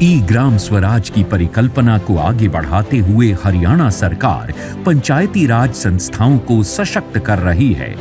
ई ग्राम स्वराज की परिकल्पना को आगे बढ़ाते हुए हरियाणा सरकार पंचायती राज संस्थाओं को सशक्त कर रही है।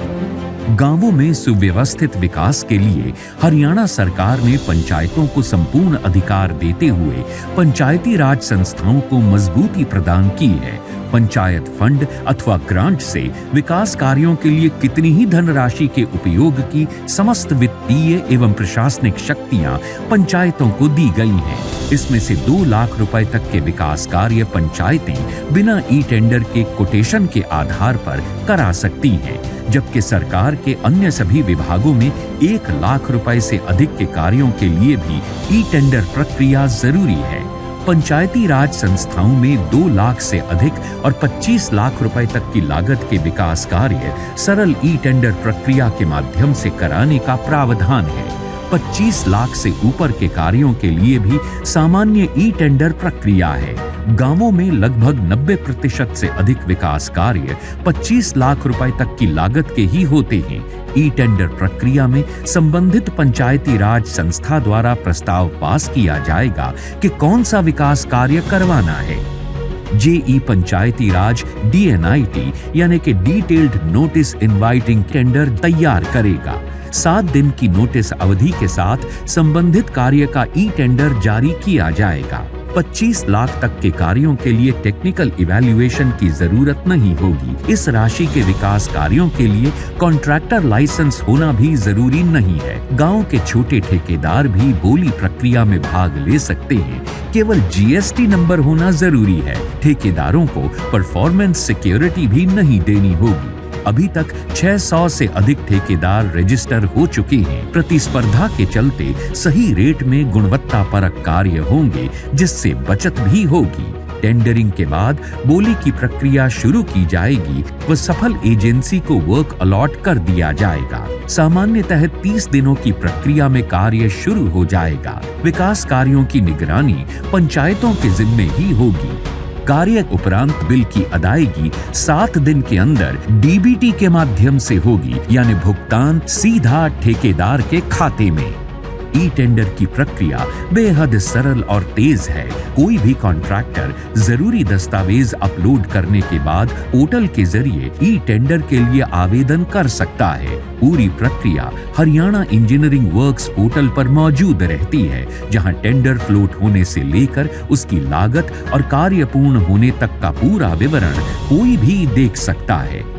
गांवों में सुव्यवस्थित विकास के लिए हरियाणा सरकार ने पंचायतों को संपूर्ण अधिकार देते हुए पंचायती राज संस्थाओं को मजबूती प्रदान की है। पंचायत फंड अथवा ग्रांट से विकास कार्यों के लिए कितनी ही धनराशि के उपयोग की समस्त वित्तीय एवं प्रशासनिक शक्तियां पंचायतों को दी गई हैं। इसमें से 2 लाख रुपए तक के विकास कार्य पंचायतें बिना ई टेंडर के कोटेशन के आधार पर करा सकती हैं, जबकि सरकार के अन्य सभी विभागों में 1 लाख रुपए से अधिक के कार्यों के लिए भी ई टेंडर प्रक्रिया जरूरी है। पंचायती राज संस्थाओं में 2 लाख से अधिक और 25 लाख रुपए तक की लागत के विकास कार्य सरल ई टेंडर प्रक्रिया के माध्यम से कराने का प्रावधान है। 25 लाख से ऊपर के कार्यों के लिए भी सामान्य ई टेंडर प्रक्रिया है। गांवों में लगभग 90% से अधिक विकास कार्य 25 लाख रुपए तक की लागत के ही होते हैं। ई टेंडर प्रक्रिया में संबंधित पंचायती राज संस्था द्वारा प्रस्ताव पास किया जाएगा कि कौन सा विकास कार्य करवाना है। जेई पंचायती राज DNIT यानी कि डिटेल्ड नोटिस इनवाइटिंग टेंडर तैयार करेगा। 7 दिन की नोटिस अवधि के साथ संबंधित कार्य का ई टेंडर जारी किया जाएगा। 25 लाख तक के कार्यों के लिए टेक्निकल इवैल्यूएशन की जरूरत नहीं होगी। इस राशि के विकास कार्यों के लिए कॉन्ट्रैक्टर लाइसेंस होना भी जरूरी नहीं है। गांव के छोटे ठेकेदार भी बोली प्रक्रिया में भाग ले सकते हैं। केवल GST नंबर होना जरूरी है। ठेकेदारों को परफॉर्मेंस सिक्योरिटी भी नहीं देनी होगी। अभी तक 600 से अधिक ठेकेदार रजिस्टर हो चुके हैं। प्रतिस्पर्धा के चलते सही रेट में गुणवत्तापरक कार्य होंगे, जिससे बचत भी होगी। टेंडरिंग के बाद बोली की प्रक्रिया शुरू की जाएगी व सफल एजेंसी को वर्क अलॉट कर दिया जाएगा। सामान्यतः 30 दिनों की प्रक्रिया में कार्य शुरू हो जाएगा। विकास कार्यों की निगरानी पंचायतों के जिम्मे ही होगी। कार्य उपरांत बिल की अदायगी 7 दिन के अंदर DBT के माध्यम से होगी, यानी भुगतान सीधा ठेकेदार के खाते में। ई टेंडर की प्रक्रिया बेहद सरल और तेज है। कोई भी कॉन्ट्रैक्टर जरूरी दस्तावेज अपलोड करने के बाद पोर्टल के जरिए ई टेंडर के लिए आवेदन कर सकता है। पूरी प्रक्रिया हरियाणा इंजीनियरिंग वर्क्स पोर्टल पर मौजूद रहती है, जहां टेंडर फ्लोट होने से लेकर उसकी लागत और कार्य पूर्ण होने तक का पूरा विवरण कोई भी देख सकता है।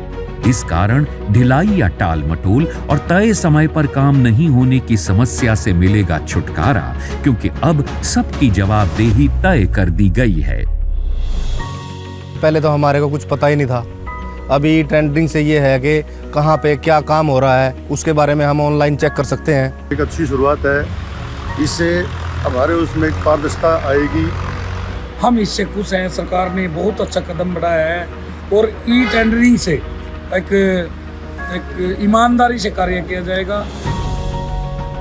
इस कारण ढिलाई या टाल मटोल और तय समय पर काम नहीं होने की समस्या से मिलेगा छुटकारा, क्योंकि अब सबकी जवाबदेही तय कर दी गई है। पहले तो हमारे को कुछ पता ही नहीं था। अभी टेंडरिंग से ये है कि कहाँ पे क्या काम हो रहा है, उसके बारे में हम ऑनलाइन चेक कर सकते हैं। एक अच्छी शुरुआत है। इससे हमारे उसमें एक पारदर्शिता आएगी। हम इससे खुश हैं। सरकार ने बहुत अच्छा कदम बढ़ाया है और ई टेंडरिंग से एक ईमानदारी से कार्य किया जाएगा।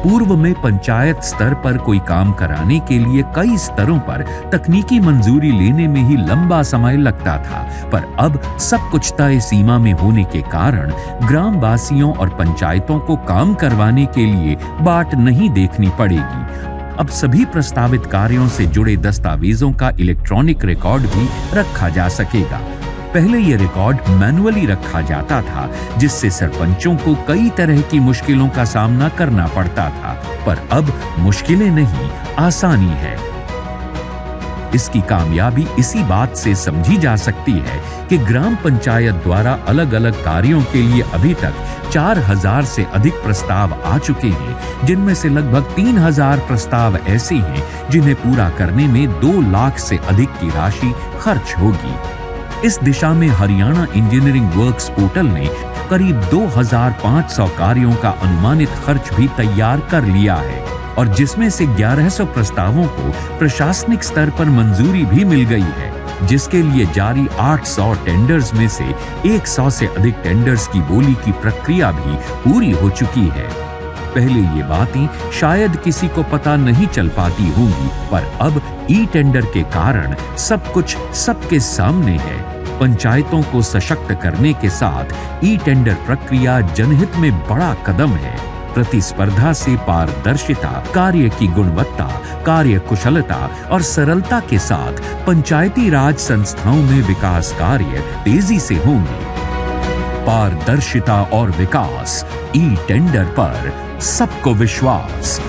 पूर्व में पंचायत स्तर पर कोई काम कराने के लिए कई स्तरों पर तकनीकी मंजूरी लेने में ही लंबा समय लगता था, पर अब सब कुछ तय सीमा में होने के कारण ग्रामवासियों और पंचायतों को काम करवाने के लिए बाट नहीं देखनी पड़ेगी। अब सभी प्रस्तावित कार्यों से जुड़े दस्तावेजों का इलेक्ट्रॉनिक रिकॉर्ड भी रखा जा सकेगा। पहले ये रिकॉर्ड मैनुअली रखा जाता था, जिससे सरपंचों को कई तरह की मुश्किलों का सामना करना पड़ता था, पर अब मुश्किलें नहीं, आसानी है। इसकी कामयाबी इसी बात से समझी जा सकती है कि ग्राम पंचायत द्वारा अलग अलग कार्यों के लिए अभी तक 4000 से अधिक प्रस्ताव आ चुके हैं, जिनमें से लगभग 3000 प्रस्ताव ऐसे हैं जिन्हें पूरा करने में 2 लाख से अधिक की राशि खर्च होगी। इस दिशा में हरियाणा इंजीनियरिंग वर्क्स पोर्टल ने करीब 2500 कार्यों का अनुमानित खर्च भी तैयार कर लिया है, और जिसमें से 1100 प्रस्तावों को प्रशासनिक स्तर पर मंजूरी भी मिल गई है, जिसके लिए जारी 800 टेंडर्स में से 100 से अधिक टेंडर्स की बोली की प्रक्रिया भी पूरी हो चुकी है। पहले ये बातें शायद किसी को पता नहीं चल पाती होंगी, पर अब ई टेंडर के कारण सब कुछ सबके सामने है। पंचायतों को सशक्त करने के साथ ई टेंडर प्रक्रिया जनहित में बड़ा कदम है। प्रतिस्पर्धा से पारदर्शिता, कार्य की गुणवत्ता कार्य कुशलता और सरलता के साथ पंचायती राज संस्थाओं में विकास कार्य तेजी से होंगे। पारदर्शिता और विकास, ई टेंडर पर सबको विश्वास।